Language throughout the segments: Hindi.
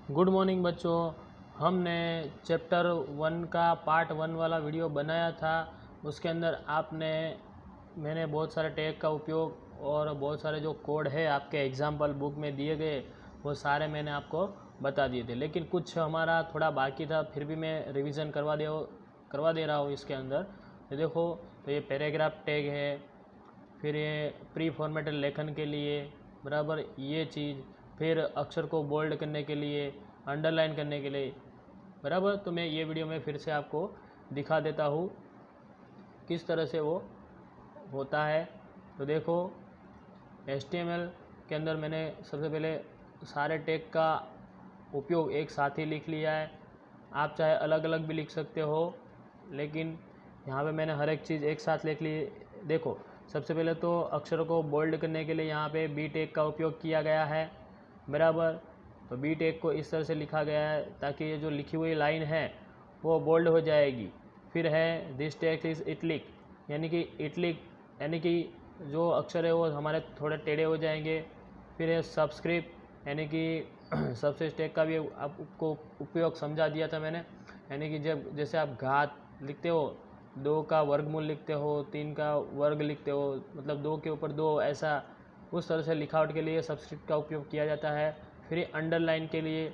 गुड मॉर्निंग बच्चों। हमने चैप्टर 1 का पार्ट 1 वाला वीडियो बनाया था। उसके अंदर मैंने बहुत सारे टैग का उपयोग और बहुत सारे जो कोड है आपके एग्जाम्पल बुक में दिए गए वो सारे मैंने आपको बता दिए थे, लेकिन कुछ हमारा थोड़ा बाकी था, फिर भी मैं रिवीजन करवा दे रहा हूँ। इसके अंदर ये देखो, तो ये पैराग्राफ टैग है, फिर ये प्री फॉर्मेटेड लेखन के लिए बराबर ये चीज़, फिर अक्षर को बोल्ड करने के लिए, अंडरलाइन करने के लिए बराबर। तो मैं ये वीडियो में फिर से आपको दिखा देता हूँ किस तरह से वो होता है। तो देखो, HTML के अंदर मैंने सबसे पहले सारे टैग का उपयोग एक साथ ही लिख लिया है। आप चाहे अलग अलग भी लिख सकते हो, लेकिन यहाँ पे मैंने हर एक चीज़ एक साथ लिख ली। देखो, सबसे पहले तो अक्षरों को बोल्ड करने के लिए यहाँ पे बी टैग का उपयोग किया गया है बराबर। तो बी टैग को इस तरह से लिखा गया है ताकि ये जो लिखी हुई लाइन है वो बोल्ड हो जाएगी। फिर है दिस टैग इज इटलिक, यानी कि इटलिक यानी कि जो अक्षर है वो हमारे थोड़े टेढ़े हो जाएंगे। फिर है सबस्क्रिप्ट, यानी कि सबसे टैग का भी आपको उपयोग समझा दिया था मैंने, यानी कि जैसे आप घात लिखते हो, 2 का वर्गमूल लिखते हो, 3 का वर्ग लिखते हो, मतलब 2 के ऊपर 2, ऐसा उस तरह से लिखावट के लिए सबस्क्रिप्ट का उपयोग किया जाता है। फिर अंडरलाइन के लिए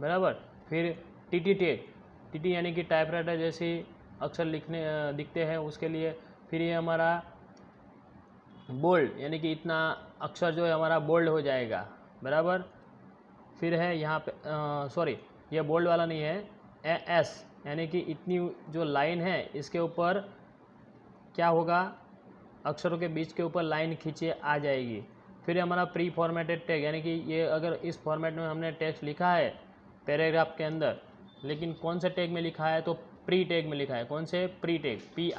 बराबर। फिर टीटी टैग, टीटी यानी कि टाइपराइटर जैसे अक्षर दिखते हैं उसके लिए। फिर ये हमारा बोल्ड, यानी कि इतना अक्षर जो है हमारा बोल्ड हो जाएगा बराबर। फिर है यहाँ पे सॉरी, ये बोल्ड वाला नहीं है, एस, यानी कि इतनी जो लाइन है इसके ऊपर क्या होगा, अक्षरों के बीच के ऊपर लाइन खींचे आ जाएगी। फिर हमारा प्री फॉर्मेटेड टैग, यानी कि ये अगर इस फॉर्मेट में हमने टेक्स्ट लिखा है पैराग्राफ के अंदर, लेकिन कौन से टैग में लिखा है, तो प्री टैग में लिखा है। कौन से? Pre tag, pre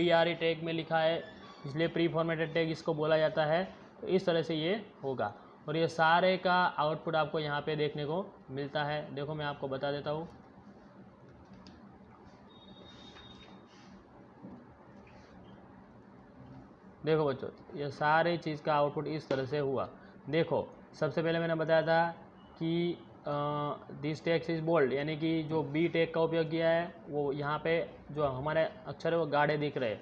R E tag में लिखा है, इसलिए प्री फॉर्मेटेड टैग इसको बोला जाता है। तो इस तरह से ये होगा और ये सारे का आउटपुट आपको यहाँ पे देखने को मिलता है। देखो, मैं आपको बता देता हूँ। देखो बच्चों, ये सारे चीज़ का आउटपुट इस तरह से हुआ। देखो, सबसे पहले मैंने बताया था कि दिस टेक्स्ट इज बोल्ड, यानी कि जो बी टैग का उपयोग किया है वो यहाँ पे जो हमारे अक्षर है वो गाढ़े दिख रहे हैं।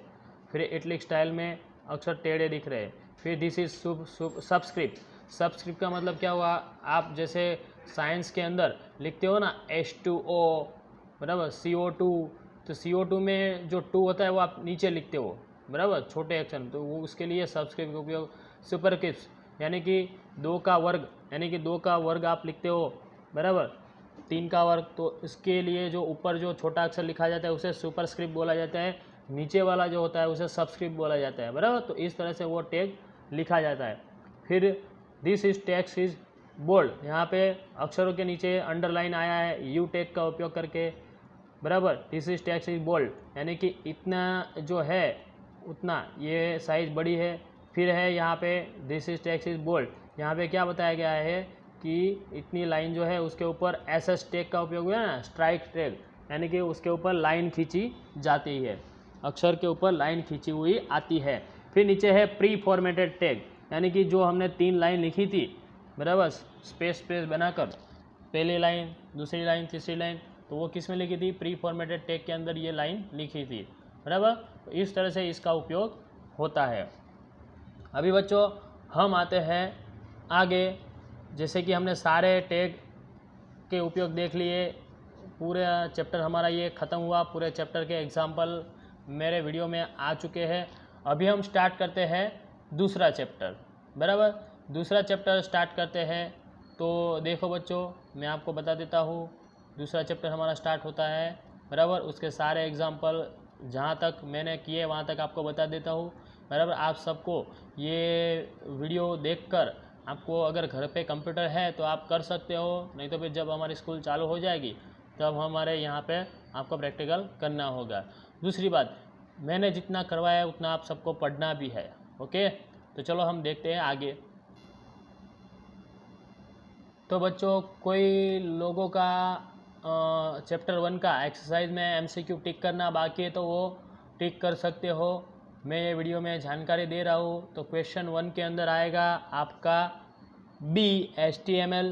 फिर इटलिक स्टाइल में अक्षर टेढ़े दिख रहे हैं। फिर दिस इज सबस्क्रिप्ट, सबस्क्रिप्ट का मतलब क्या हुआ, आप जैसे साइंस के अंदर लिखते हो ना H2O बराबर, CO2, तो CO2 में जो 2 होता है वो आप नीचे लिखते हो बराबर, छोटे अक्षर, तो वो उसके लिए सबस्क्रिप्ट का उपयोग। सुपरस्क्रिप्ट यानी कि 2 का वर्ग, यानी कि 2 का वर्ग आप लिखते हो बराबर, 3 का वर्ग, तो इसके लिए जो ऊपर जो छोटा अक्षर लिखा जाता है उसे सुपरस्क्रिप्ट बोला जाता है, नीचे वाला जो होता है उसे सबस्क्रिप्ट बोला जाता है बराबर। तो इस तरह से वो टैग लिखा जाता है। फिर this is text is bold, यहाँ पे अक्षरों के नीचे अंडरलाइन आया है यू टैग का उपयोग करके बराबर। This is text is bold, यानी कि इतना जो है उतना ये साइज़ बड़ी है। फिर है यहाँ पे this is text is bold, यहाँ पे क्या बताया गया है कि इतनी लाइन जो है उसके ऊपर एसएस टैग का उपयोग हुआ है ना, स्ट्राइक टैग, यानी कि उसके ऊपर लाइन खींची जाती है, अक्षर के ऊपर लाइन खींची हुई आती है। फिर नीचे है प्री फॉर्मेटेड टैग, यानी कि जो हमने 3 लाइन लिखी थी बराबर, स्पेस बनाकर, पहली लाइन, दूसरी लाइन, तीसरी लाइन, तो वो किस में लिखी थी, प्री फॉर्मेटेड टैग के अंदर ये लाइन लिखी थी बराबर। तो इस तरह से इसका उपयोग होता है। अभी बच्चों हम आते हैं आगे, जैसे कि हमने सारे टैग के उपयोग देख लिए, पूरा चैप्टर हमारा ये ख़त्म हुआ, पूरे चैप्टर के एग्जाम्पल मेरे वीडियो में आ चुके हैं। अभी हम स्टार्ट करते हैं दूसरा चैप्टर बराबर। दूसरा चैप्टर स्टार्ट करते हैं, तो देखो बच्चों, मैं आपको बता देता हूँ दूसरा चैप्टर हमारा स्टार्ट होता है बराबर। उसके सारे एग्जाम्पल जहाँ तक मैंने किए वहाँ तक आपको बता देता हूँ बराबर। आप सबको ये वीडियो देखकर, आपको अगर घर पे कंप्यूटर है तो आप कर सकते हो, नहीं तो फिर जब हमारी स्कूल चालू हो जाएगी तब हमारे यहाँ पे आपको प्रैक्टिकल करना होगा। दूसरी बात, मैंने जितना करवाया है उतना आप सबको पढ़ना भी है, ओके। तो चलो हम देखते हैं आगे। तो बच्चों, कोई लोगों का चैप्टर 1 का एक्सरसाइज में MCQ टिक करना बाकी है तो वो टिक कर सकते हो। मैं ये वीडियो में जानकारी दे रहा हूँ। तो क्वेश्चन 1 के अंदर आएगा आपका B HTML,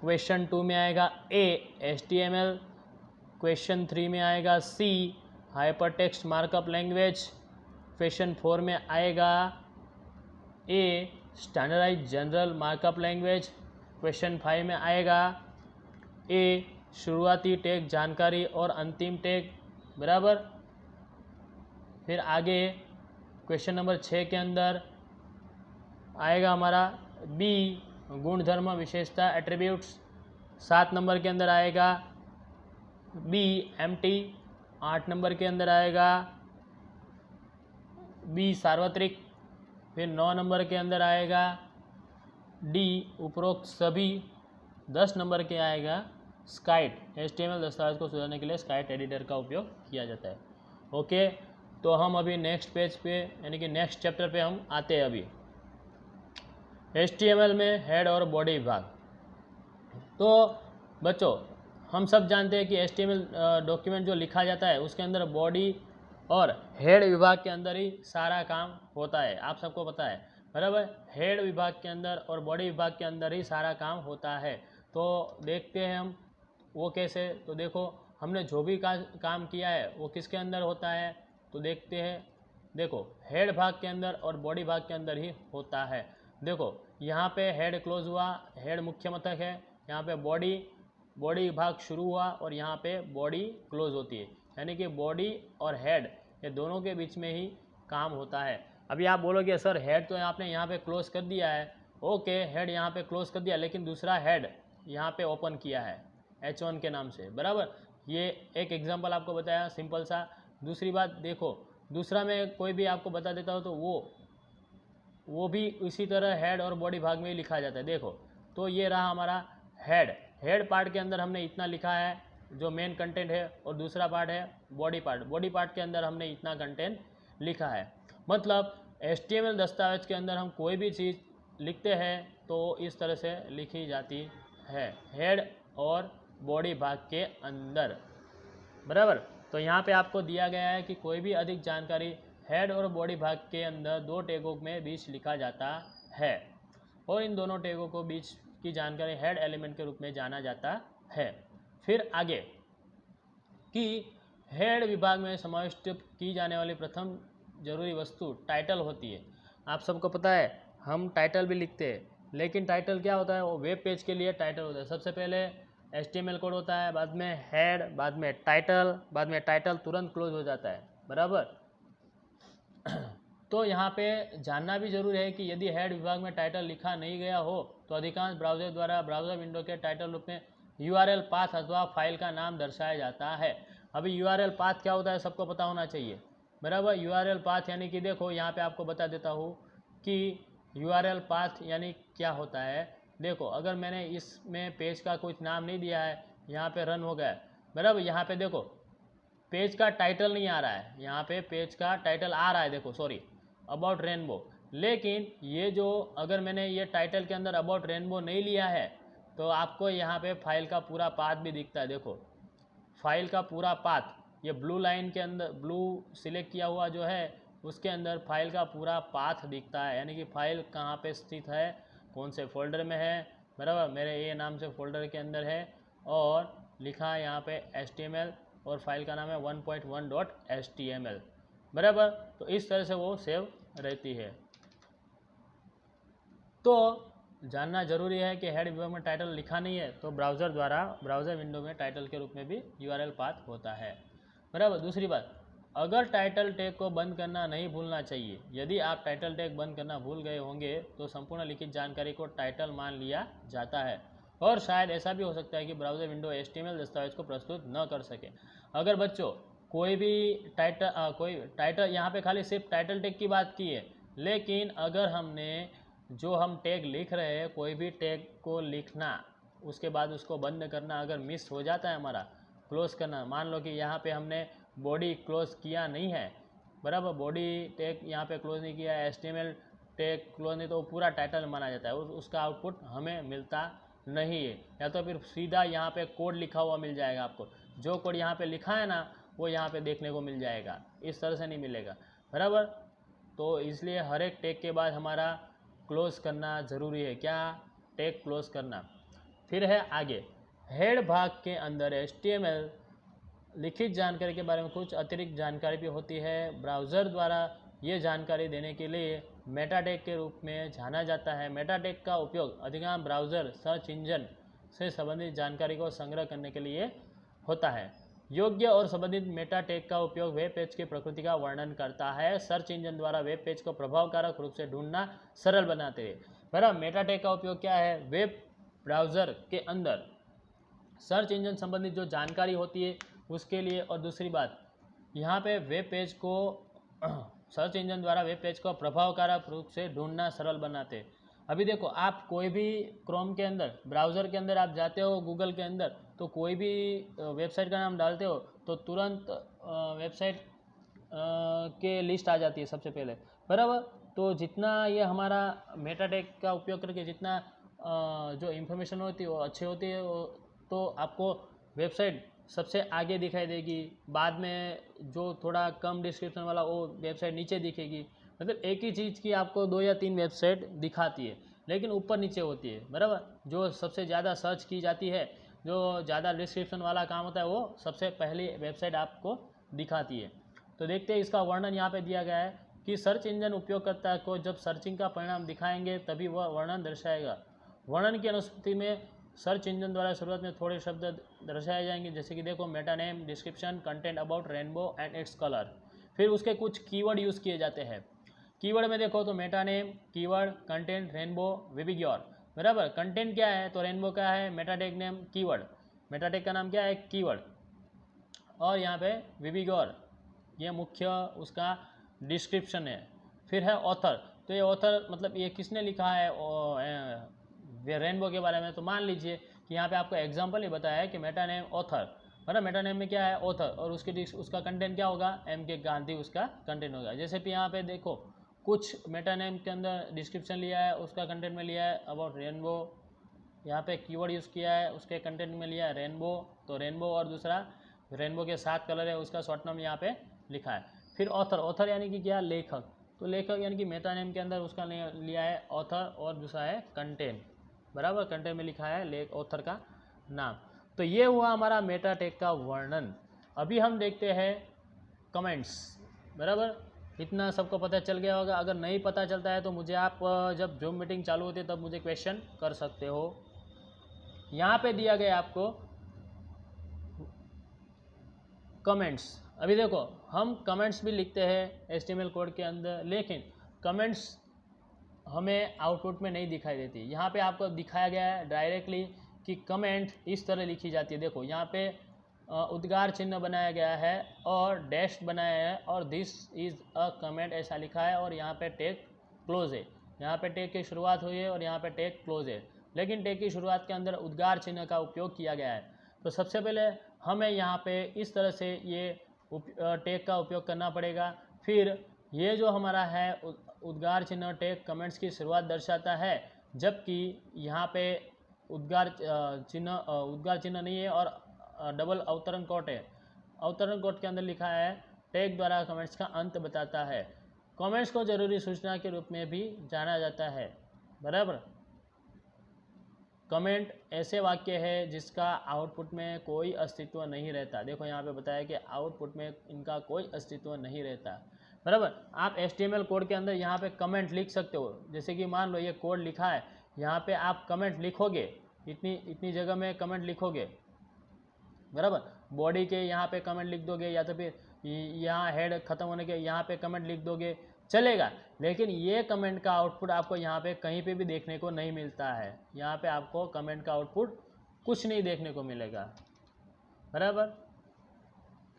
क्वेश्चन 2 में आएगा ए HTML, क्वेश्चन 3 में आएगा C hypertext markup language, question 4 में आएगा A standardize general markup language, question 5 में आएगा ए शुरुआती टैग जानकारी और अंतिम टैग, बराबर। फिर आगे क्वेश्चन नंबर 6 के अंदर आएगा हमारा बी गुणधर्म विशेषता एट्रीब्यूट्स, 7 नंबर के अंदर आएगा बी एम्प्टी, 8 नंबर के अंदर आएगा बी सार्वत्रिक, फिर 9 नंबर के अंदर आएगा डी उपरोक्त सभी, 10 नंबर के आएगा स्काइट, HTML दस्तावेज को सुधारने के लिए स्काइट एडिटर का उपयोग किया जाता है। ओके, तो हम अभी नेक्स्ट पेज पे यानी कि नेक्स्ट चैप्टर पे हम आते हैं। अभी HTML में हेड और बॉडी विभाग। तो बच्चों हम सब जानते हैं कि HTML डॉक्यूमेंट जो लिखा जाता है उसके अंदर बॉडी और हेड विभाग के अंदर ही सारा काम होता है, आप सबको पता है, बराबर। हेड विभाग के अंदर और बॉडी विभाग के अंदर ही सारा काम होता है। तो देखते हैं हम वो कैसे। तो देखो हमने जो भी काम किया है वो किसके अंदर होता है, तो देखते हैं। देखो हेड भाग के अंदर और बॉडी भाग के अंदर ही होता है। देखो यहाँ पे हेड क्लोज हुआ, हेड मुख्य मथक है, यहाँ पे बॉडी भाग शुरू हुआ और यहाँ पे बॉडी क्लोज होती है, यानी कि बॉडी और हेड ये दोनों के बीच में ही काम होता है। अभी आप बोलोगे सर हेड तो आपने यहाँ पे क्लोज कर दिया है, ओके हेड यहाँ पे क्लोज कर दिया, लेकिन दूसरा हेड यहाँ पे ओपन किया है H1 के नाम से, बराबर। ये एक एग्जांपल आपको बताया सिंपल सा। दूसरी बात देखो, दूसरा मैं कोई भी आपको बता देता हूँ तो वो भी इसी तरह हेड और बॉडी भाग में ही लिखा जाता है। देखो तो ये रहा हमारा हेड पार्ट के अंदर हमने इतना लिखा है जो मेन कंटेंट है, और दूसरा पार्ट है बॉडी पार्ट के अंदर हमने इतना कंटेंट लिखा है। मतलब HTML दस्तावेज के अंदर हम कोई भी चीज़ लिखते हैं तो इस तरह से लिखी जाती है, हेड और बॉडी भाग के अंदर, बराबर। तो यहाँ पे आपको दिया गया है कि कोई भी अधिक जानकारी हेड और बॉडी भाग के अंदर दो टैगों में बीच लिखा जाता है, और इन दोनों टैगों को बीच की जानकारी हेड एलिमेंट के रूप में जाना जाता है। फिर आगे कि हेड विभाग में समाविष्ट की जाने वाली प्रथम जरूरी वस्तु टाइटल होती है। आप सबको पता है हम टाइटल भी लिखते हैं, लेकिन टाइटल क्या होता है, वो वेब पेज के लिए टाइटल होता है। सबसे पहले HTML कोड होता है, बाद में हेड, बाद में टाइटल तुरंत क्लोज हो जाता है, बराबर। तो यहाँ पे जानना भी जरूरी है कि यदि हेड विभाग में टाइटल लिखा नहीं गया हो तो अधिकांश ब्राउज़र द्वारा ब्राउज़र विंडो के टाइटल रूप में URL पाथ अथवा फाइल का नाम दर्शाया जाता है। अभी URL पाथ क्या होता है सबको पता होना चाहिए, बराबर। URL पाथ यानी कि देखो यहाँ पे आपको बता देता हूँ कि URL पाथ यानी क्या होता है। देखो अगर मैंने इसमें पेज का कुछ नाम नहीं दिया है, यहाँ पे रन हो गया, बराबर। यहाँ पे देखो पेज का टाइटल नहीं आ रहा है, यहाँ पे पेज का टाइटल आ रहा है, देखो सॉरी अबाउट रेनबो, लेकिन ये जो अगर मैंने ये टाइटल के अंदर अबाउट रेनबो नहीं लिया है तो आपको यहाँ पे फाइल का पूरा पाथ भी दिखता है। देखो फाइल का पूरा पाथ, ये ब्लू लाइन के अंदर ब्लू सिलेक्ट किया हुआ जो है उसके अंदर फाइल का पूरा पाथ दिखता है, यानी कि फाइल कहाँ पे स्थित है, कौन से फोल्डर में है, बराबर। मेरे ए नाम से फोल्डर के अंदर है और लिखा है यहाँ पे HTML और फाइल का नाम है 1.1.html, बराबर। तो इस तरह से वो सेव रहती है। तो जानना जरूरी है कि हेड विभाग में टाइटल लिखा नहीं है तो ब्राउज़र द्वारा ब्राउज़र विंडो में टाइटल के रूप में भी URL पाथ होता है, बराबर। दूसरी बात, अगर टाइटल टैग को बंद करना नहीं भूलना चाहिए। यदि आप टाइटल टैग बंद करना भूल गए होंगे तो संपूर्ण लिखित जानकारी को टाइटल मान लिया जाता है, और शायद ऐसा भी हो सकता है कि ब्राउज़र विंडो HTML दस्तावेज को प्रस्तुत न कर सके। अगर बच्चों कोई भी टाइटल यहाँ पे खाली सिर्फ टाइटल टैग की बात की है, लेकिन अगर हमने जो हम टैग लिख रहे हैं कोई भी टैग को लिखना उसके बाद उसको बंद करना अगर मिस हो जाता है हमारा, क्लोज करना, मान लो कि यहाँ पे हमने बॉडी क्लोज किया नहीं है, बराबर, बॉडी टैग यहाँ पे क्लोज नहीं किया है, HTML टैग क्लोज नहीं, तो पूरा टाइटल माना जाता है, उसका आउटपुट हमें मिलता नहीं है। या तो फिर सीधा यहाँ पे कोड लिखा हुआ मिल जाएगा आपको, जो कोड यहाँ पे लिखा है ना वो यहाँ पे देखने को मिल जाएगा, इस तरह से नहीं मिलेगा, बराबर। तो इसलिए हर एक टैग के बाद हमारा क्लोज करना ज़रूरी है। क्या? टैग क्लोज करना। फिर है आगे, हेड भाग के अंदर HTML लिखित जानकारी के बारे में कुछ अतिरिक्त जानकारी भी होती है। ब्राउज़र द्वारा ये जानकारी देने के लिए मेटा टैग के रूप में जाना जाता है। मेटा टैग का उपयोग अधिकांश ब्राउज़र सर्च इंजन से संबंधित जानकारी को संग्रह करने के लिए होता है। योग्य और संबंधित मेटा टैग का उपयोग वेब पेज की प्रकृति का वर्णन करता है। सर्च इंजन द्वारा वेब पेज को प्रभावकारक रूप से ढूंढना सरल बनाते हैं। बराबर, मेटा टैग का उपयोग क्या है? वेब ब्राउज़र के अंदर सर्च इंजन संबंधित जो जानकारी होती है उसके लिए। और दूसरी बात, यहाँ पे वेब पेज को सर्च इंजन द्वारा वेब पेज को प्रभावकारक रूप से ढूंढना सरल बनाते। अभी देखो, आप कोई भी क्रोम के अंदर, ब्राउज़र के अंदर आप जाते हो, गूगल के अंदर, तो कोई भी वेबसाइट का नाम डालते हो तो तुरंत वेबसाइट के लिस्ट आ जाती है सबसे पहले, बराबर। तो जितना ये हमारा मेटा टैग का उपयोग करके जितना जो इन्फॉर्मेशन होती है वो अच्छी होती है, तो आपको वेबसाइट सबसे आगे दिखाई देगी। बाद में जो थोड़ा कम डिस्क्रिप्शन वाला वो वेबसाइट नीचे दिखेगी। मतलब एक ही चीज़ की आपको 2 या 3 वेबसाइट दिखाती है, लेकिन ऊपर नीचे होती है, बराबर। जो सबसे ज़्यादा सर्च की जाती है, जो ज़्यादा डिस्क्रिप्शन वाला काम होता है, वो सबसे पहली वेबसाइट आपको दिखाती है। तो देखते हैं, इसका वर्णन यहाँ पे दिया गया है कि सर्च इंजन उपयोगकर्ता को जब सर्चिंग का परिणाम दिखाएंगे तभी वह वर्णन दर्शाएगा। वर्णन की अनुपस्थिति में सर्च इंजन द्वारा शुरुआत में थोड़े शब्द दर्शाए जाएंगे, जैसे कि देखो, Meta name, description, content about rainbow and its colour. फिर उसके कुछ कीवर्ड यूज़ किए जाते हैं। कीवर्ड में देखो तो meta name, keyword, content, rainbow, VIBGYOR, बराबर। कंटेंट क्या है? तो रेनबो क्या है? Meta tag name, keyword. Meta tag का नाम क्या है? कीवर्ड। और यहाँ पे विबिग्योर, ये मुख्य उसका डिस्क्रिप्शन है। फिर है ऑथर, तो ये ऑथर मतलब ये किसने लिखा है रेनबो के बारे में। तो मान लीजिए कि यहाँ पे आपको एग्जांपल ही बताया है कि मेटा नेम ऑथर, मतलब मेटा नेम में क्या है? ऑथर। और उसका कंटेंट क्या होगा? MK गांधी उसका कंटेंट होगा। जैसे कि यहाँ पे देखो, कुछ मेटा नेम के अंदर डिस्क्रिप्शन लिया है, उसका कंटेंट में लिया है अबाउट रेनबो। यहाँ पे कीवर्ड यूज़ किया है, उसके कंटेंट में लिया है रेनबो। तो रेनबो और दूसरा रेनबो के 7 कलर है, उसका शॉर्ट नाम यहाँ पे लिखा है। फिर ऑथर, ऑथर यानी कि क्या? लेखक। तो लेखक यानी कि मेटा नेम के अंदर उसका लिया है ऑथर, और दूसरा है कंटेंट, बराबर। कंटेंट में लिखा है ऑथर का नाम। तो ये हुआ हमारा मेटा टैग का वर्णन। अभी हम देखते हैं कमेंट्स, बराबर। इतना सबको पता चल गया होगा। अगर नहीं पता चलता है तो मुझे आप जब जूम मीटिंग चालू होती है तब मुझे क्वेश्चन कर सकते हो। यहाँ पे दिया गया आपको कमेंट्स। अभी देखो, हम कमेंट्स भी लिखते हैं HTML कोड के अंदर, लेकिन कमेंट्स हमें आउटपुट में नहीं दिखाई देती। यहाँ पे आपको दिखाया गया है डायरेक्टली कि कमेंट इस तरह लिखी जाती है। देखो, यहाँ पे उद्गार चिन्ह बनाया गया है और डैश बनाया है और दिस इज़ अ कमेंट ऐसा लिखा है, और यहाँ पे टैग क्लोज है। यहाँ पे टैग की शुरुआत हुई है और यहाँ पे टैग क्लोज है, लेकिन टैग की शुरुआत के अंदर उद्गार चिन्ह का उपयोग किया गया है। तो सबसे पहले हमें यहाँ पे इस तरह से ये टैग का उपयोग करना पड़ेगा। फिर ये जो हमारा है उद्गार चिन्ह टैग कमेंट्स की शुरुआत दर्शाता है, जबकि यहाँ पे उद्गार चिन्ह नहीं है और डबल अवतरण कोट है। अवतरण कोट के अंदर लिखा है टैग द्वारा कमेंट्स का अंत बताता है। कमेंट्स को जरूरी सूचना के रूप में भी जाना जाता है, बराबर। कमेंट ऐसे वाक्य है जिसका आउटपुट में कोई अस्तित्व नहीं रहता। देखो, यहाँ पे बताया कि आउटपुट में इनका कोई अस्तित्व नहीं रहता, बराबर। आप HTML कोड के अंदर यहाँ पे कमेंट लिख सकते हो। जैसे कि मान लो ये कोड लिखा है, यहाँ पे आप कमेंट लिखोगे, इतनी जगह में कमेंट लिखोगे, बराबर। बॉडी के यहाँ पे कमेंट लिख दोगे, या तो फिर यहाँ हेड खत्म होने के यहाँ पे कमेंट लिख दोगे, चलेगा। लेकिन ये कमेंट का आउटपुट आपको यहाँ पे कहीं पे भी देखने को नहीं मिलता है। यहाँ पे आपको कमेंट का आउटपुट कुछ नहीं देखने को मिलेगा, बराबर।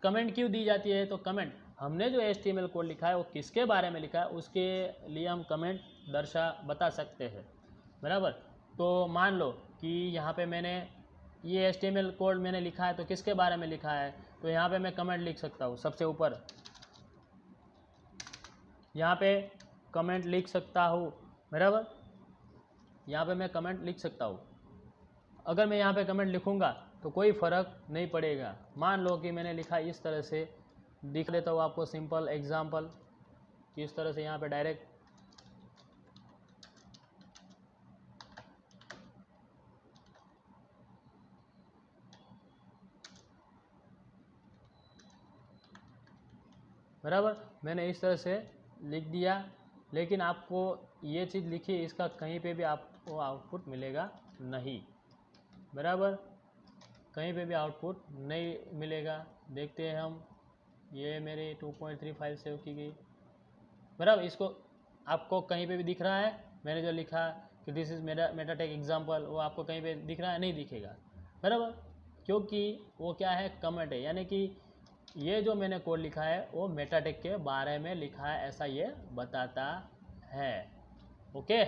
कमेंट क्यों दी जाती है? तो कमेंट, हमने जो HTML कोड लिखा है वो किसके बारे में लिखा है उसके लिए हम कमेंट बता सकते हैं, बराबर। तो मान लो कि यहाँ पे मैंने ये HTML कोड मैंने लिखा है, तो किसके बारे में लिखा है? तो यहाँ पे मैं कमेंट लिख सकता हूँ, सबसे ऊपर यहाँ पे कमेंट लिख सकता हूँ, बराबर। यहाँ पे मैं कमेंट लिख सकता हूँ। अगर मैं यहाँ पे कमेंट लिखूँगा तो कोई फ़र्क नहीं पड़ेगा। मान लो कि मैंने लिखा इस तरह से, दिख देता हूँ आपको सिंपल एग्जांपल कि इस तरह से यहाँ पे डायरेक्ट, बराबर। मैंने इस तरह से लिख दिया, लेकिन आपको ये चीज़ लिखी, इसका कहीं पे भी आपको आउटपुट मिलेगा नहीं, बराबर, कहीं पे भी आउटपुट नहीं मिलेगा। देखते हैं हम, ये मेरी 2.3 फाइल सेव की गई, बराबर। इसको आपको कहीं पे भी दिख रहा है मैंने जो लिखा कि दिस इज़ मेटाटेक एग्जाम्पल, वो आपको कहीं पे दिख रहा है? नहीं दिखेगा, बराबर, क्योंकि वो क्या है, कमेंट है, यानी कि ये जो मैंने कोड लिखा है वो मेटाटेक के बारे में लिखा है, ऐसा ये बताता है। ओके,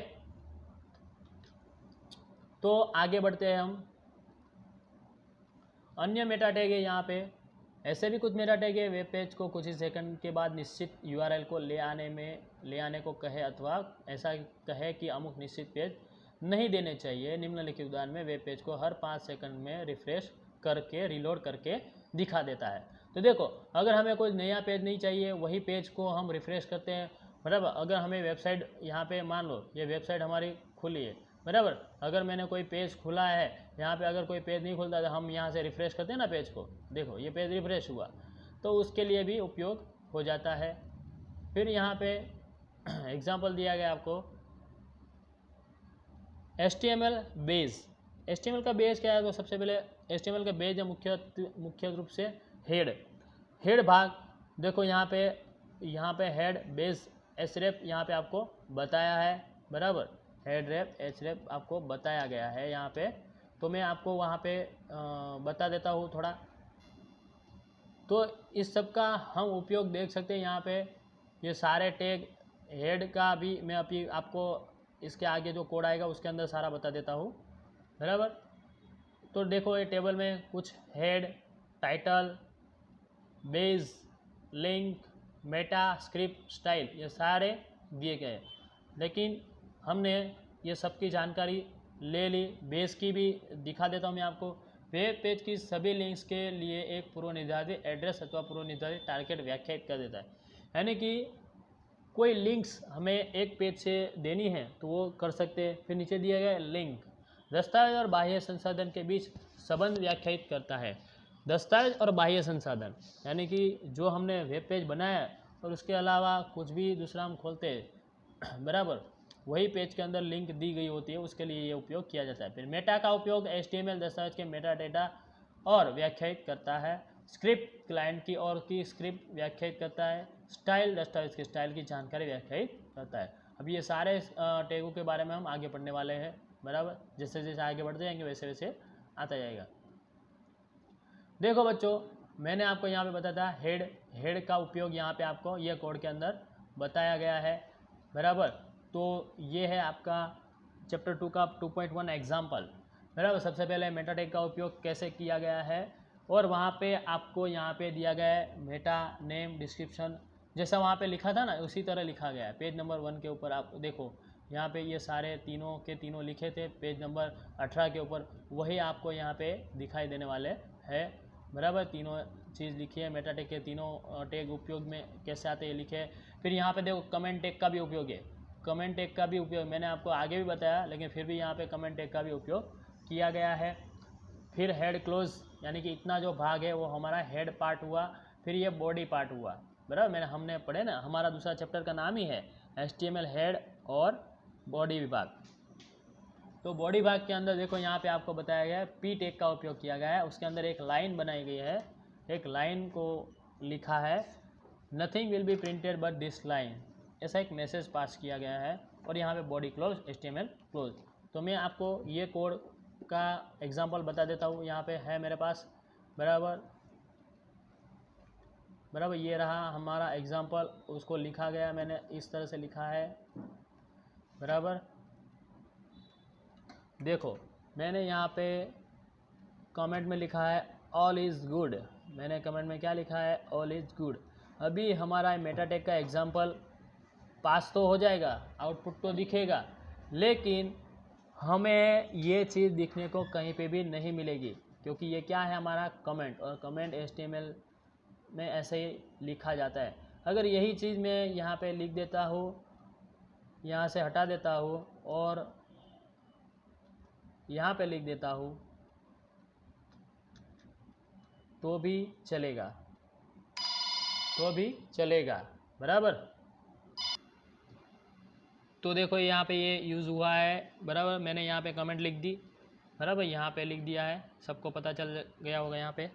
तो आगे बढ़ते हैं हम। अन्य मेटा टैग है यहाँ पे, ऐसे भी कुछ मेटा टैग है, वेब पेज को कुछ ही सेकंड के बाद निश्चित यूआरएल को ले आने को कहे, अथवा ऐसा कहे कि अमुक निश्चित पेज नहीं देने चाहिए। निम्नलिखित उदाहरण में वेब पेज को हर 5 सेकंड में रिफ्रेश करके रीलोड करके दिखा देता है। तो देखो, अगर हमें कोई नया पेज नहीं चाहिए, वही पेज को हम रिफ्रेश करते हैं, बराबर। अगर हमें वेबसाइट, यहाँ पे मान लो ये वेबसाइट हमारी खुली है, बराबर, अगर मैंने कोई पेज खुला है, यहाँ पे अगर कोई पेज नहीं खुलता तो हम यहाँ से रिफ़्रेश करते हैं ना पेज को, देखो ये पेज रिफ़्रेश हुआ, तो उसके लिए भी उपयोग हो जाता है। फिर यहाँ पे एग्जांपल दिया गया आपको HTML बेस। HTML का बेस क्या है? तो सबसे पहले HTML का बेस है मुख्य रूप से हेड भाग। देखो यहाँ पे हेड बेस एचरेफ यहाँ पे आपको बताया है, बराबर, हेड रेप एचरेफ आपको बताया गया है यहाँ पे। तो मैं आपको वहाँ पे बता देता हूँ थोड़ा। तो इस सब का हम उपयोग देख सकते हैं यहाँ पे, ये सारे टैग हेड का भी मैं अभी आपको इसके आगे जो कोड आएगा उसके अंदर सारा बता देता हूँ, बराबर। तो देखो ये टेबल में कुछ head, title, base, link, Meta, script, style, ये सारे दिए गए हैं, लेकिन हमने ये सब की जानकारी ले ली। बेस की भी दिखा देता हूँ मैं आपको। वेब पेज की सभी लिंक्स के लिए एक पूर्व निर्धारित एड्रेस अथवा पूर्व निर्धारित टारगेट व्याख्यायित कर देता है, यानी कि कोई लिंक्स हमें एक पेज से देनी है तो वो कर सकते हैं। फिर नीचे दिया गया लिंक, दस्तावेज और बाह्य संसाधन के बीच संबंध व्याख्यायित करता है। दस्तावेज और बाह्य संसाधन, यानी कि जो हमने वेब पेज बनाया और उसके अलावा कुछ भी दूसरा हम खोलते हैं, बराबर, वही पेज के अंदर लिंक दी गई होती है, उसके लिए ये उपयोग किया जाता है। फिर मेटा का उपयोग HTML दस्तावेज के मेटा डेटा और व्याख्यायित करता है। स्क्रिप्ट क्लाइंट की और की स्क्रिप्ट व्याख्यायित करता है। स्टाइल दस्तावेज के स्टाइल की जानकारी व्याख्यायित करता है। अब ये सारे टैगों के बारे में हम आगे पढ़ने वाले हैं, बराबर। जैसे जैसे आगे बढ़ते जाएंगे वैसे वैसे आता जाएगा। देखो बच्चों, मैंने आपको यहाँ पे बताया था हेड का उपयोग यहाँ पे आपको ये कोड के अंदर बताया गया है, बराबर। तो ये है आपका चैप्टर 2 का 2.1 एग्जाम्पल, बराबर। सबसे पहले मेटा टैग का उपयोग कैसे किया गया है, और वहाँ पे आपको यहाँ पे दिया गया है मेटा नेम डिस्क्रिप्शन, जैसा वहाँ पे लिखा था ना उसी तरह लिखा गया है। पेज नंबर 1 के ऊपर आप देखो, यहाँ पे ये सारे तीनों के तीनों लिखे थे, पेज नंबर 18 के ऊपर वही आपको यहाँ पे दिखाई देने वाले हैं, बराबर। तीनों चीज़ लिखी है, मेटा टैग के तीनों टैग उपयोग में कैसे आते हैं लिखे। फिर यहाँ पे देखो कमेंट टैग का भी उपयोग है, कमेंट टैग का भी उपयोग मैंने आपको आगे भी बताया, लेकिन फिर भी यहाँ पे कमेंट टैग का भी उपयोग किया गया है। फिर हेड क्लोज, यानी कि इतना जो भाग है वो हमारा हेड पार्ट हुआ। फिर ये बॉडी पार्ट हुआ, बराबर। हमने पढ़े ना, हमारा दूसरा चैप्टर का नाम ही है HTML हेड और बॉडी विभाग। तो बॉडी भाग के अंदर देखो यहाँ पे आपको बताया गया है पी टैग का उपयोग किया गया है। उसके अंदर एक लाइन बनाई गई है, एक लाइन को लिखा है nothing will be printed but this line, ऐसा एक मैसेज पास किया गया है। और यहाँ पे बॉडी क्लोज HTML क्लोज। तो मैं आपको ये कोड का एग्जांपल बता देता हूँ, यहाँ पे है मेरे पास, बराबर, ये रहा हमारा एग्जांपल, उसको लिखा गया मैंने इस तरह से लिखा है, बराबर। देखो मैंने यहाँ पे कमेंट में लिखा है ऑल इज़ गुड, मैंने कमेंट में क्या लिखा है, ऑल इज़ गुड। अभी हमारा मेटा टैग का एग्जांपल पास तो हो जाएगा, आउटपुट तो दिखेगा, लेकिन हमें ये चीज़ दिखने को कहीं पे भी नहीं मिलेगी, क्योंकि ये क्या है हमारा कमेंट, और कमेंट HTML में ऐसे ही लिखा जाता है। अगर यही चीज़ मैं यहाँ पे लिख देता हूँ, यहाँ से हटा देता हूँ और यहाँ पे लिख देता हूँ तो भी चलेगा, तो भी चलेगा, बराबर। तो देखो यहाँ पे ये यूज़ हुआ है, बराबर। मैंने यहाँ पे कमेंट लिख दी, बराबर, यहाँ पे लिख दिया है, सबको पता चल गया होगा यहाँ पे,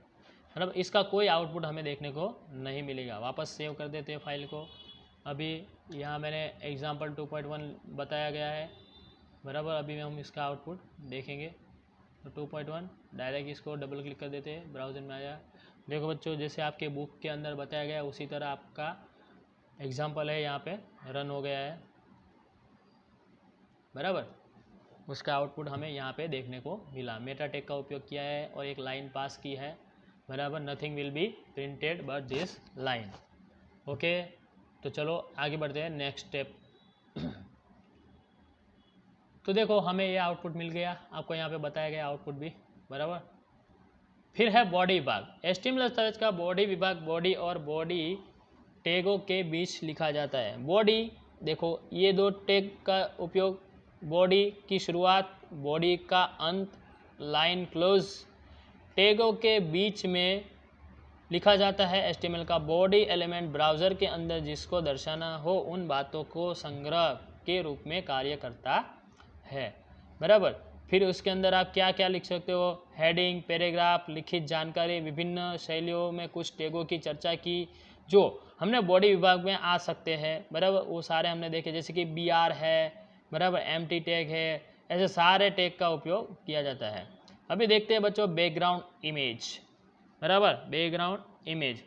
बराबर। इसका कोई आउटपुट हमें देखने को नहीं मिलेगा। वापस सेव कर देते हैं फाइल को। अभी यहाँ मैंने एग्जाम्पल 2.1 बताया गया है, बराबर। अभी हम इसका आउटपुट देखेंगे। तो 2.1 डायरेक्ट इसको डबल क्लिक कर देते हैं, ब्राउज़र में आ जाए। देखो बच्चों, जैसे आपके बुक के अंदर बताया गया उसी तरह आपका एग्जाम्पल है, यहाँ पे रन हो गया है, बराबर। उसका आउटपुट हमें यहाँ पे देखने को मिला। मेटा टैग का उपयोग किया है और एक लाइन पास की है, बराबर। Nothing will be printed but this line. Okay, तो चलो आगे बढ़ते हैं नेक्स्ट स्टेप। तो देखो हमें ये आउटपुट मिल गया, आपको यहाँ पे बताया गया आउटपुट भी, बराबर। फिर है बॉडी विभाग। HTML दस्तावेज का बॉडी विभाग बॉडी और बॉडी टैगों के बीच लिखा जाता है। बॉडी, देखो ये दो टैग का उपयोग, बॉडी की शुरुआत, बॉडी का अंत, लाइन क्लोज, टैगों के बीच में लिखा जाता है। HTML का बॉडी एलिमेंट ब्राउज़र के अंदर जिसको दर्शाना हो उन बातों को संग्रह के रूप में कार्य करता है, बराबर। फिर उसके अंदर आप क्या क्या लिख सकते हो, हेडिंग, पैराग्राफ, लिखित जानकारी, विभिन्न शैलियों में कुछ टैगों की चर्चा की जो हमने बॉडी विभाग में आ सकते हैं, बराबर। वो सारे हमने देखे, जैसे कि BR है, बराबर, एम्प्टी टैग है, ऐसे सारे टैग का उपयोग किया जाता है। अभी देखते हैं बच्चों बैकग्राउंड इमेज, बराबर, बैकग्राउंड इमेज।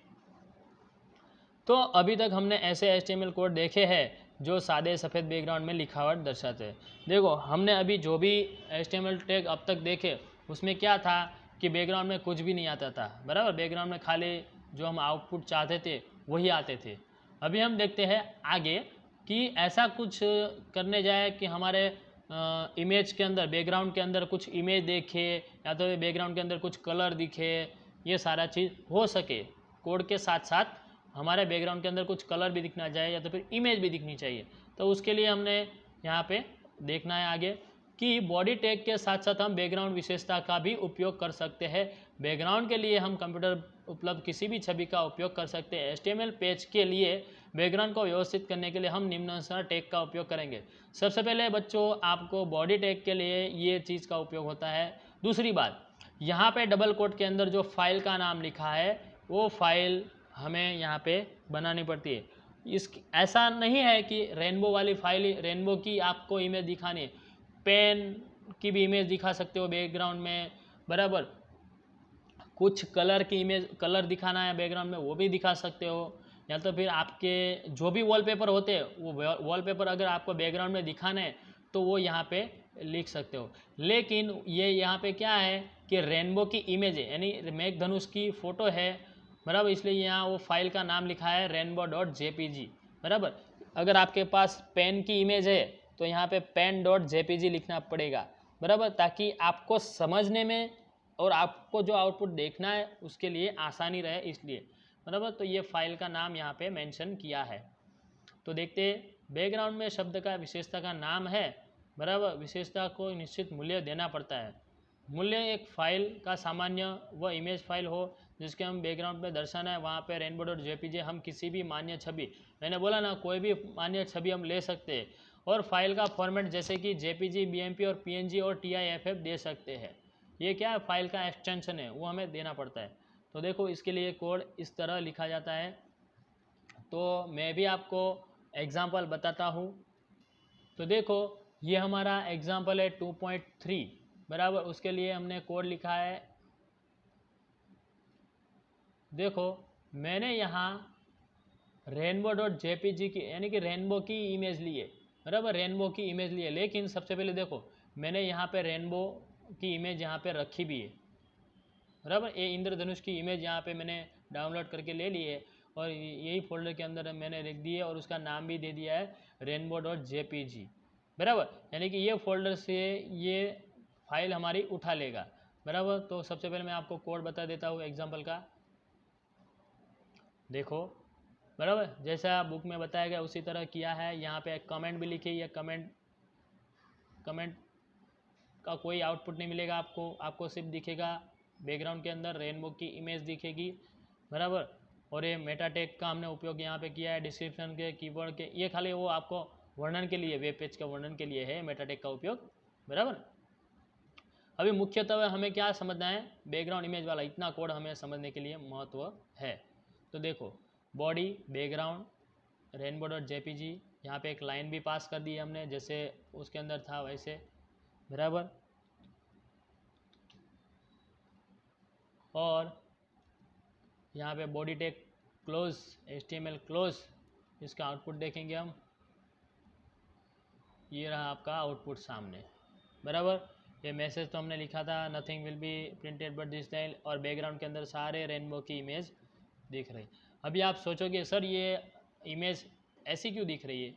तो अभी तक हमने ऐसे HTML कोड देखे हैं जो सादे सफ़ेद बैकग्राउंड में लिखावट दर्शाते हैं। देखो हमने अभी जो भी HTML टैग अब तक देखे उसमें क्या था कि बैकग्राउंड में कुछ भी नहीं आता था, बराबर। बैकग्राउंड में खाली जो हम आउटपुट चाहते थे वही आते थे। अभी हम देखते हैं आगे कि ऐसा कुछ करने जाए कि हमारे इमेज के अंदर, बैकग्राउंड के अंदर कुछ इमेज देखे या तो बैकग्राउंड के अंदर कुछ कलर दिखे, ये सारा चीज़ हो सके। कोड के साथ साथ हमारे बैकग्राउंड के अंदर कुछ कलर भी दिखना चाहिए या तो फिर इमेज भी दिखनी चाहिए। तो उसके लिए हमने यहाँ पे देखना है आगे कि बॉडी टैग के साथ साथ हम बैकग्राउंड विशेषता का भी उपयोग कर सकते हैं। बैकग्राउंड के लिए हम कंप्यूटर उपलब्ध किसी भी छवि का उपयोग कर सकते हैं। HTML पेज के लिए बैकग्राउंड को व्यवस्थित करने के लिए हम निम्नानुसार टैग का उपयोग करेंगे। सबसे पहले बच्चों आपको बॉडी टैग के लिए ये चीज़ का उपयोग होता है। दूसरी बात, यहाँ पे डबल कोट के अंदर जो फाइल का नाम लिखा है वो फाइल हमें यहाँ पे बनानी पड़ती है। ऐसा नहीं है कि रेनबो वाली फाइल, रेनबो की आपको इमेज दिखानी है, पेन की भी इमेज दिखा सकते हो बैकग्राउंड में, बराबर। कुछ कलर की इमेज, कलर दिखाना है बैकग्राउंड में वो भी दिखा सकते हो, या तो फिर आपके जो भी वॉलपेपर होते हैं वो वॉलपेपर अगर आपको बैकग्राउंड में दिखाना है तो वो यहाँ पे लिख सकते हो। लेकिन ये यहाँ पे क्या है कि रेनबो की इमेज है, यानी मेघधनुष की फ़ोटो है, बराबर। इसलिए यहाँ वो फाइल का नाम लिखा है rainbow.jpg, बराबर। अगर आपके पास पेन की इमेज है तो यहाँ पे pen.jpg लिखना पड़ेगा, बराबर, ताकि आपको समझने में और आपको जो आउटपुट देखना है उसके लिए आसानी रहे, इसलिए, बराबर। तो ये फाइल का नाम यहाँ पे मेंशन किया है। तो देखते हैं, बैकग्राउंड में शब्द का विशेषता का नाम है, बराबर। विशेषता को निश्चित मूल्य देना पड़ता है। मूल्य एक फाइल का सामान्य व इमेज फाइल हो जिसके हम बैकग्राउंड में दर्शाना है, वहाँ पे rainbow.jpg हम किसी भी मान्य छवि, मैंने बोला ना, कोई भी मान्य छवि हम ले सकते हैं। और फाइल का फॉर्मेट जैसे कि JPG, BMP और PNG और TIFF दे सकते हैं। ये क्या है, फाइल का एक्सटेंशन है, वो हमें देना पड़ता है। तो देखो इसके लिए कोड इस तरह लिखा जाता है। तो मैं भी आपको एग्जाम्पल बताता हूँ। तो देखो ये हमारा एग्जाम्पल है 2.3, बराबर। उसके लिए हमने कोड लिखा है। देखो मैंने यहाँ rainbow.jpg की, यानी कि रेनबो की इमेज ली है, बराबर, रेनबो की इमेज ली है। लेकिन सबसे पहले देखो मैंने यहाँ पे रेनबो की इमेज यहाँ पे रखी भी है, बराबर। ये इंद्रधनुष की इमेज यहाँ पे मैंने डाउनलोड करके ले ली है और यही फोल्डर के अंदर मैंने लिख दी है और उसका नाम भी दे दिया है rainbow.jpg, बराबर। यानी कि ये फोल्डर से ये फाइल हमारी उठा लेगा, बराबर। तो सबसे पहले मैं आपको कोड बता देता हूँ एग्जाम्पल का। देखो, बराबर, जैसा बुक में बताया गया उसी तरह किया है। यहाँ पे एक कमेंट भी लिखी है, कमेंट का कोई आउटपुट नहीं मिलेगा आपको सिर्फ दिखेगा बैकग्राउंड के अंदर रेनबो की इमेज दिखेगी, बराबर। और ये मेटा टैग का हमने उपयोग यहाँ पे किया है, डिस्क्रिप्शन के, कीवर्ड के, ये खाली वो आपको वर्णन के लिए, वेब पेज का वर्णन के लिए है मेटा टैग का उपयोग, बराबर। अभी मुख्यतः हमें क्या समझना है, बैकग्राउंड इमेज वाला इतना कोड हमें समझने के लिए महत्व है। तो देखो body, background, rainbow dot JPG, यहाँ पे एक लाइन भी पास कर दी है हमने, जैसे उसके अंदर था वैसे, बराबर। और यहाँ पे body tag close, HTML close, इसका आउटपुट देखेंगे हम, ये रहा आपका आउटपुट सामने, बराबर। ये मैसेज तो हमने लिखा था, nothing will be printed but this style, और बैकग्राउंड के अंदर सारे रेनबो की इमेज दिख रही। अभी आप सोचोगे सर ये इमेज ऐसी क्यों दिख रही है,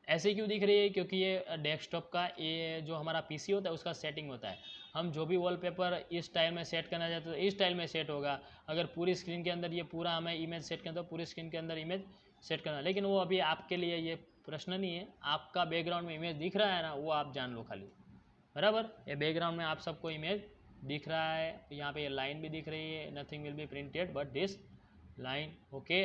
ऐसे क्यों दिख रही है, क्योंकि ये डेस्कटॉप का, ये जो हमारा पीसी होता है उसका सेटिंग होता है। हम जो भी वॉलपेपर इस स्टाइल में सेट करना चाहते हैं तो इस स्टाइल में सेट होगा। अगर पूरी स्क्रीन के अंदर ये पूरा हमें इमेज सेट करना तो पूरी स्क्रीन के अंदर इमेज सेट करना, लेकिन वो अभी आपके लिए ये प्रश्न नहीं है। आपका बैकग्राउंड में इमेज दिख रहा है ना, वो आप जान लो खाली, बराबर। ये बैकग्राउंड में आप सबको इमेज दिख रहा है, यहाँ पे ये लाइन भी दिख रही है, nothing will be printed but this line, okay.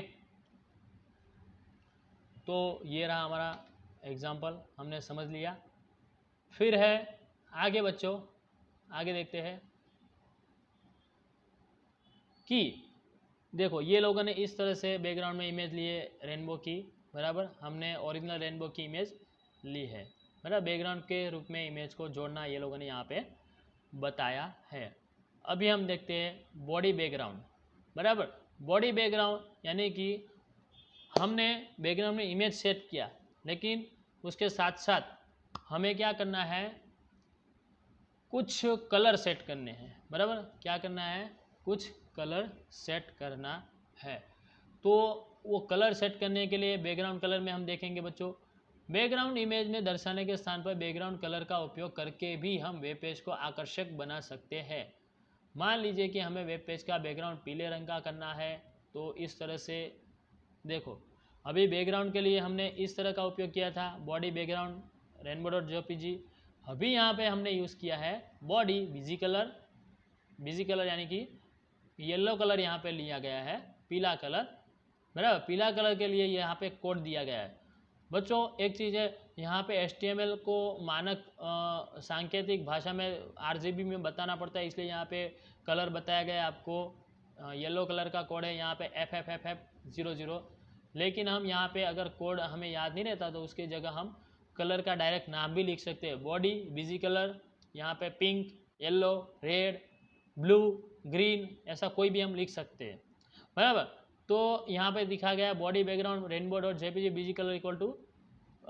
तो ये रहा हमारा एग्जाम्पल, हमने समझ लिया। फिर है आगे बच्चों, आगे देखते हैं कि देखो ये लोगों ने इस तरह से बैकग्राउंड में इमेज लिए रेनबो की, बराबर। हमने ओरिजिनल रेनबो की इमेज ली है, बराबर। बैकग्राउंड के रूप में इमेज को जोड़ना ये लोगों ने यहाँ पे बताया है। अभी हम देखते हैं बॉडी बैकग्राउंड, बराबर। बॉडी बैकग्राउंड यानी कि हमने बैकग्राउंड में इमेज सेट किया, लेकिन उसके साथ साथ हमें क्या करना है, कुछ कलर सेट करने हैं, बराबर। क्या करना है, कुछ कलर सेट करना है। तो वो कलर सेट करने के लिए बैकग्राउंड कलर में हम देखेंगे बच्चों, बैकग्राउंड इमेज में दर्शाने के स्थान पर बैकग्राउंड कलर का उपयोग करके भी हम वेब पेज को आकर्षक बना सकते हैं। मान लीजिए कि हमें वेब पेज का बैकग्राउंड पीले रंग का करना है, तो इस तरह से देखो, अभी बैकग्राउंड के लिए हमने इस तरह का उपयोग किया था, body background rainbow dot JPG. अभी यहाँ पे हमने यूज़ किया है body busy colour, busy colour यानी कि येलो कलर यहाँ पे लिया गया है, पीला कलर, बराबर। पीला कलर के लिए यहाँ पे कोड दिया गया है। बच्चों एक चीज़ है, यहाँ पे HTML को मानक सांकेतिक भाषा में RGB में बताना पड़ता है, इसलिए यहाँ पे कलर बताया गया है आपको। येलो कलर का कोड है यहाँ पे FFFF00। लेकिन हम यहाँ पे अगर कोड हमें याद नहीं रहता तो उसकी जगह हम कलर का डायरेक्ट नाम भी लिख सकते हैं, बॉडी बिजी कलर, यहाँ पे pink, yellow, red, blue, green, ऐसा कोई भी हम लिख सकते हैं, बराबर। तो यहाँ पे दिखा गया body background rainbow dot JPG BG colour equal to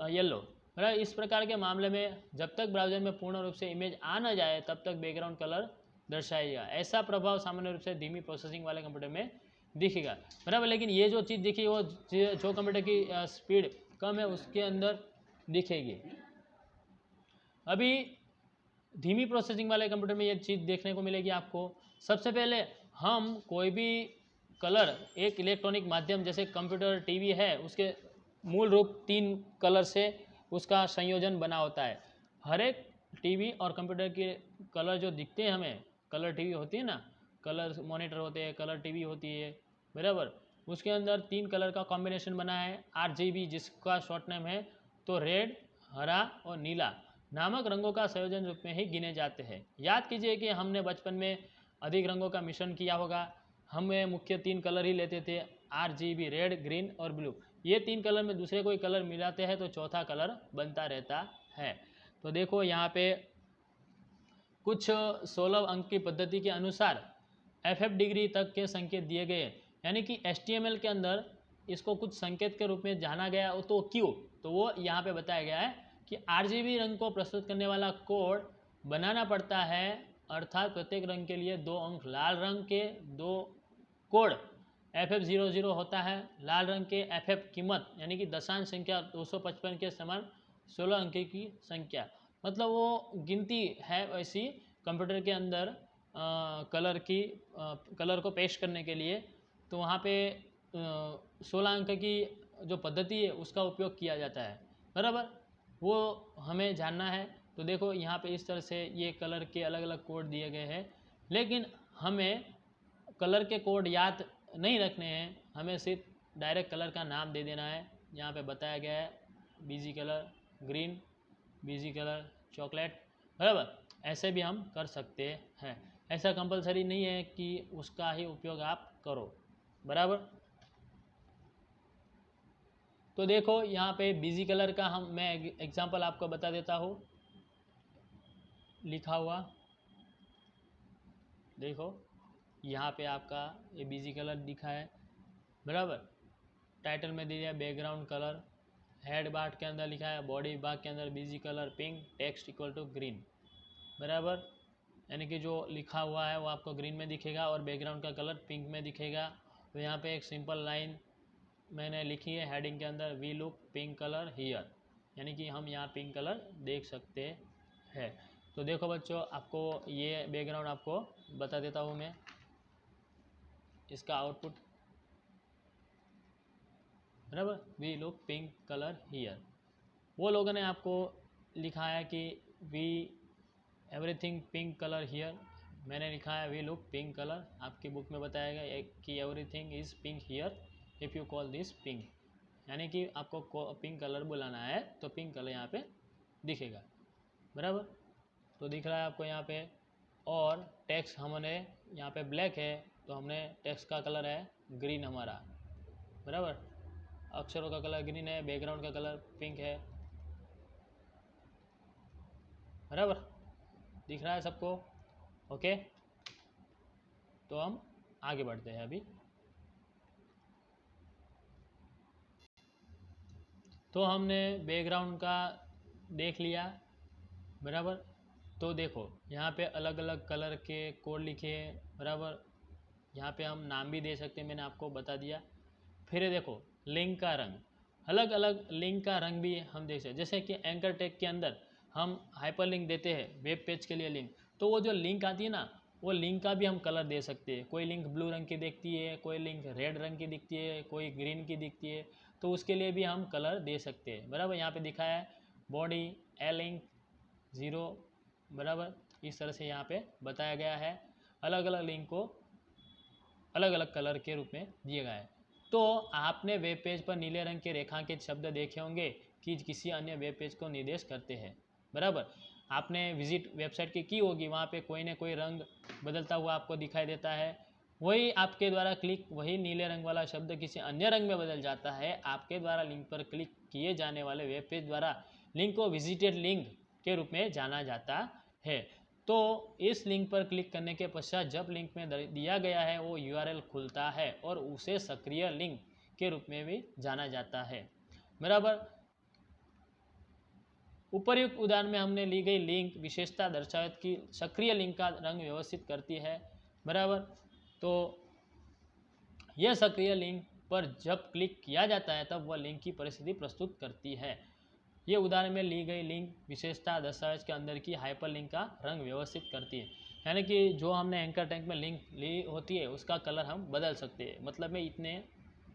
yellow, बराबर। इस प्रकार के मामले में जब तक ब्राउजर में पूर्ण रूप से इमेज आ ना जाए तब तक बैकग्राउंड कलर दर्शाएगा। ऐसा प्रभाव सामान्य रूप से धीमी प्रोसेसिंग वाले कंप्यूटर में दिखेगा, बराबर। लेकिन ये जो चीज़ दिखी वो जो कंप्यूटर की स्पीड कम है उसके अंदर दिखेगी। अभी धीमी प्रोसेसिंग वाले कंप्यूटर में ये चीज़ देखने को मिलेगी आपको। सबसे पहले हम कोई भी कलर, एक इलेक्ट्रॉनिक माध्यम जैसे कंप्यूटर, टीवी है, उसके मूल रूप 3 कलर से उसका संयोजन बना होता है। हर एक टीवी और कंप्यूटर के कलर जो दिखते हैं हमें, कलर टीवी होती है ना, कलर मॉनिटर होते हैं, कलर टीवी होती है, बराबर। उसके अंदर 3 कलर का कॉम्बिनेशन बना है, RGB जिसका शॉर्ट नेम है, तो रेड, हरा और नीला नामक रंगों का संयोजन रूप में ही गिने जाते हैं। याद कीजिए कि हमने बचपन में अधिक रंगों का मिश्रण किया होगा। हमें मुख्य 3 कलर ही लेते थे, RGB रेड, ग्रीन और ब्लू। ये 3 कलर में दूसरे कोई कलर मिलाते हैं तो चौथा कलर बनता रहता है। तो देखो यहाँ पे कुछ 16 अंक की पद्धति के अनुसार FF डिग्री तक के संकेत दिए गए, यानी कि HTML के अंदर इसको कुछ संकेत के रूप में जाना गया। तो क्यों, तो वो यहाँ पे बताया गया है कि RGB रंग को प्रस्तुत करने वाला कोड बनाना पड़ता है, अर्थात प्रत्येक रंग के लिए 2 अंक लाल रंग के 2 कोड FF00 होता है। लाल रंग के FF कीमत यानी कि दशांश संख्या 255 के समान 16 अंक की संख्या, मतलब वो गिनती है वैसी कंप्यूटर के अंदर कलर को पेश करने के लिए। तो वहाँ पे 16 अंक की जो पद्धति है उसका उपयोग किया जाता है, बराबर। वो हमें जानना है। तो देखो यहाँ पे इस तरह से ये कलर के अलग अलग कोड दिए गए हैं, लेकिन हमें कलर के कोड याद नहीं रखने हैं, हमें सिर्फ डायरेक्ट कलर का नाम दे देना है। यहाँ पे बताया गया है BG colour green, BG colour chocolate, बराबर। ऐसे भी हम कर सकते हैं, ऐसा कंपलसरी नहीं है कि उसका ही उपयोग आप करो, बराबर। तो देखो यहाँ पे बीजी कलर का मैं एग्जांपल आपको बता देता हूँ, लिखा हुआ देखो यहाँ पे आपका ये बीजी कलर दिखा है, बराबर। टाइटल में दिया बैकग्राउंड कलर, हेड पार्ट के अंदर लिखा है बॉडी भाग के अंदर BG colour pink, text equal to green, बराबर। यानी कि जो लिखा हुआ है वो आपको ग्रीन में दिखेगा और बैकग्राउंड का कलर पिंक में दिखेगा। तो यहाँ पे एक सिंपल लाइन मैंने लिखी है हेडिंग के अंदर, we look pink colour here, यानी कि हम यहाँ पिंक कलर देख सकते हैं। तो देखो बच्चों, आपको ये बैकग्राउंड आपको बता देता हूँ मैं, इसका आउटपुट, बराबर, we look pink colour here. वो लोगों ने आपको लिखा है कि we everything pink colour here, मैंने लिखा है वी लुक पिंक कलर। आपकी बुक में बताया गया कि everything is pink here if you call this pink, यानी कि आपको पिंक कलर बुलाना है तो पिंक कलर यहाँ पे दिखेगा, बराबर। तो दिख रहा है आपको यहाँ पे। और टेक्स्ट हमने यहाँ पे ब्लैक है तो हमने टेक्स्ट का कलर है ग्रीन हमारा, बराबर। अक्षरों का कलर ग्रीन है, बैकग्राउंड का कलर पिंक है, बराबर। दिख रहा है सबको? ओके, तो हम आगे बढ़ते हैं अभी। तो हमने बैकग्राउंड का देख लिया, बराबर। तो देखो यहाँ पे अलग अलग कलर के कोड लिखे हैं, बराबर। यहाँ पे हम नाम भी दे सकते हैं, मैंने आपको बता दिया। फिर देखो लिंक का रंग, अलग अलग लिंक का रंग भी हम देख सकते हैं। जैसे कि एंकर टैग के अंदर हम हाइपर लिंक देते हैं वेब पेज के लिए लिंक, तो वो जो लिंक आती है ना, वो लिंक का भी हम कलर दे सकते हैं। कोई लिंक ब्लू रंग की दिखती है, कोई लिंक रेड रंग की दिखती है, कोई ग्रीन की दिखती है, तो उसके लिए भी हम कलर दे सकते हैं, बराबर। यहाँ पे दिखा है बॉडी ए लिंक 0, बराबर। इस तरह से यहाँ पे बताया गया है, अलग अलग लिंक को अलग अलग कलर के रूप में दिए गए हैं। तो आपने वेब पेज पर नीले रंग के रेखांकित शब्द देखे होंगे कि किसी अन्य वेब पेज को निर्देश करते हैं, बराबर। आपने विजिट वेबसाइट की होगी, वहाँ पे कोई ना कोई रंग बदलता हुआ आपको दिखाई देता है। वही आपके द्वारा क्लिक, वही नीले रंग वाला शब्द किसी अन्य रंग में बदल जाता है। आपके द्वारा लिंक पर क्लिक किए जाने वाले वेब पेज द्वारा लिंक को विजिटेड लिंक के रूप में जाना जाता है। तो इस लिंक पर क्लिक करने के पश्चात जब लिंक में दिया गया है वो यूआरएल खुलता है और उसे सक्रिय लिंक के रूप में भी जाना जाता है, बराबर। उपर्युक्त उदाहरण में हमने ली गई लिंक विशेषता दर्शावत की सक्रिय लिंक का रंग व्यवस्थित करती है, बराबर। तो यह सक्रिय लिंक पर जब क्लिक किया जाता है तब वह लिंक की परिस्थिति प्रस्तुत करती है। ये उदाहरण में ली गई लिंक विशेषता दस्तावेज के अंदर की हाइपर लिंक का रंग व्यवस्थित करती है, यानी कि जो हमने एंकर टैग में लिंक ली होती है उसका कलर हम बदल सकते हैं। मतलब में इतने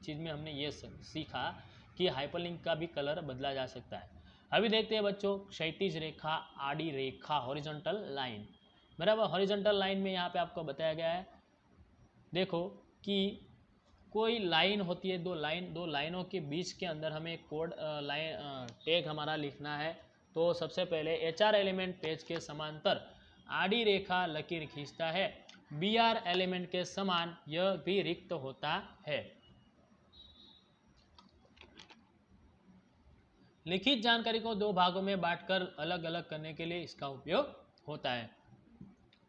चीज़ में हमने ये सीखा कि हाइपर लिंक का भी कलर बदला जा सकता है। अभी देखते हैं बच्चों क्षैतिज रेखा, आड़ी रेखा, हॉरिजॉन्टल लाइन, बराबर। हॉरिजॉन्टल लाइन में यहाँ पे आपको बताया गया है, देखो कि कोई लाइन होती है, दो लाइनों के बीच के अंदर हमें कोड लाइन टैग हमारा लिखना है। तो सबसे पहले HR एलिमेंट पेज के समांतर आड़ी रेखा लकीर खींचता है, BR एलिमेंट के समान यह भी रिक्त होता है। लिखित जानकारी को दो भागों में बांटकर अलग अलग करने के लिए इसका उपयोग होता है।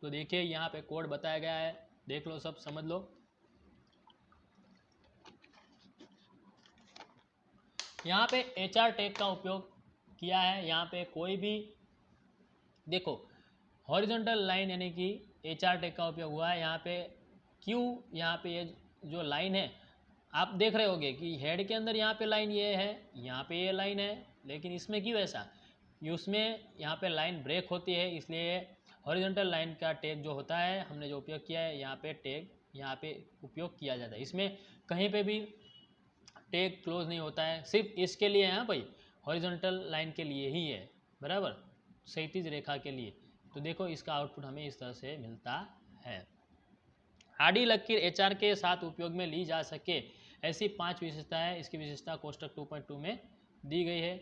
तो देखिए यहाँ पे कोड बताया गया है, देख लो, सब समझ लो। यहाँ पे HR टैग का उपयोग किया है। यहाँ पे कोई भी देखो हॉरिजॉन्टल लाइन यानी कि HR टैग का उपयोग हुआ है। यहाँ पे क्यों, यहाँ पे ये जो लाइन है आप देख रहे होगे कि हेड के अंदर यहाँ पे लाइन ये है, यहाँ पे ये लाइन है, लेकिन इसमें क्यों ऐसा, उसमें यहाँ पे लाइन ब्रेक होती है, इसलिए हॉरिजॉन्टल लाइन का टैग जो होता है हमने जो उपयोग किया है, यहाँ पे टैग यहाँ पे उपयोग किया जाता है। इसमें कहीं पे भी टैग क्लोज नहीं होता है, सिर्फ इसके लिए है भाई, हॉरिजॉन्टल लाइन के लिए ही है, बराबर, क्षैतिज रेखा के लिए। तो देखो इसका आउटपुट हमें इस तरह से मिलता है। आडी लकीर एचआर के साथ उपयोग में ली जा सके, ऐसी 5 विशेषताएं इसकी विशेषता कोष्टक 2.2 में दी गई है।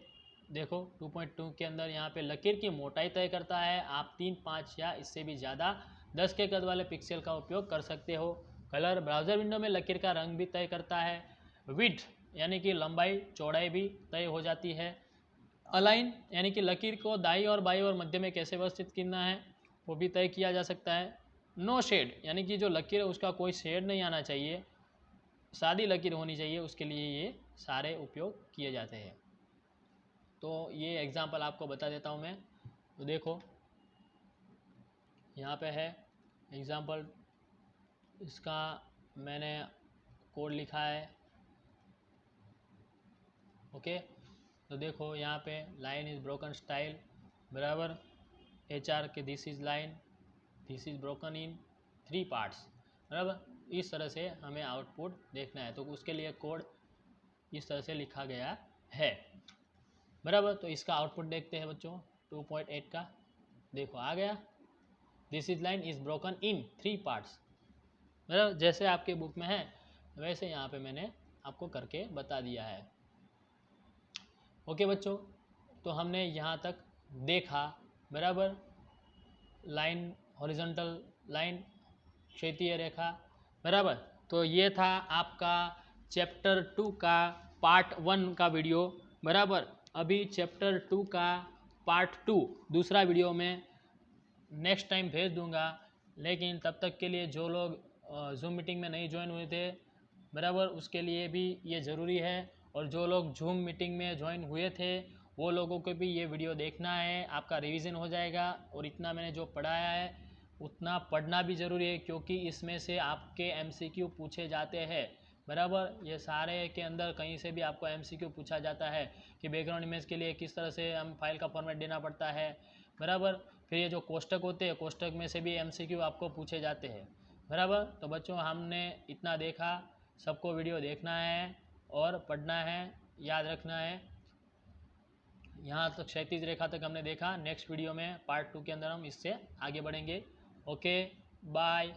देखो 2.2 के अंदर यहाँ पे लकीर की मोटाई तय करता है। आप 3, 5 या इससे भी ज़्यादा 10 के कद वाले पिक्सल का उपयोग कर सकते हो। कलर ब्राउज़र विंडो में लकीर का रंग भी तय करता है। विड्थ यानी कि लंबाई चौड़ाई भी तय हो जाती है। अलाइन यानी कि लकीर को दाईं और बाईं और मध्य में कैसे व्यवस्थित करना है वो भी तय किया जा सकता है। नो शेड यानी कि जो लकीर है उसका कोई शेड नहीं आना चाहिए, सादी लकीर होनी चाहिए, उसके लिए ये सारे उपयोग किए जाते हैं। तो ये एग्जांपल आपको बता देता हूँ मैं। तो देखो यहाँ पे है एग्जांपल, इसका मैंने कोड लिखा है। ओके, तो देखो यहाँ पे लाइन इज़ ब्रोकन स्टाइल बराबर, HR के this is line, this is broken in 3 parts बराबर। इस तरह से हमें आउटपुट देखना है, तो उसके लिए कोड इस तरह से लिखा गया है बराबर। तो इसका आउटपुट देखते हैं बच्चों 2.8 का। देखो आ गया, this is line is broken in 3 parts बराबर। जैसे आपके बुक में है वैसे यहाँ पे मैंने आपको करके बता दिया है। ओके बच्चों, तो हमने यहाँ तक देखा बराबर, लाइन हॉरिजॉन्टल लाइन, क्षैतिज रेखा बराबर। तो ये था आपका चैप्टर 2 का पार्ट 1 का वीडियो बराबर। अभी चैप्टर 2 का पार्ट 2 दूसरा वीडियो में नेक्स्ट टाइम भेज दूंगा, लेकिन तब तक के लिए जो लोग जूम मीटिंग में नहीं ज्वाइन हुए थे बराबर उसके लिए भी ये ज़रूरी है, और जो लोग जूम मीटिंग में ज्वाइन हुए थे वो लोगों को भी ये वीडियो देखना है, आपका रिवीजन हो जाएगा। और इतना मैंने जो पढ़ाया है उतना पढ़ना भी ज़रूरी है, क्योंकि इसमें से आपके MCQ पूछे जाते हैं बराबर। ये सारे के अंदर कहीं से भी आपको MCQ पूछा जाता है कि बैकग्राउंड इमेज के लिए किस तरह से हम फाइल का फॉर्मेट देना पड़ता है बराबर। फिर ये जो कोष्टक होते हैं, कोष्टक में से भी MCQ आपको पूछे जाते हैं बराबर। तो बच्चों हमने इतना देखा, सबको वीडियो देखना है और पढ़ना है, याद रखना है। यहाँ तक क्षैतिज रेखा तक हमने देखा। नेक्स्ट वीडियो में पार्ट 2 के अंदर हम इससे आगे बढ़ेंगे। Okay bye.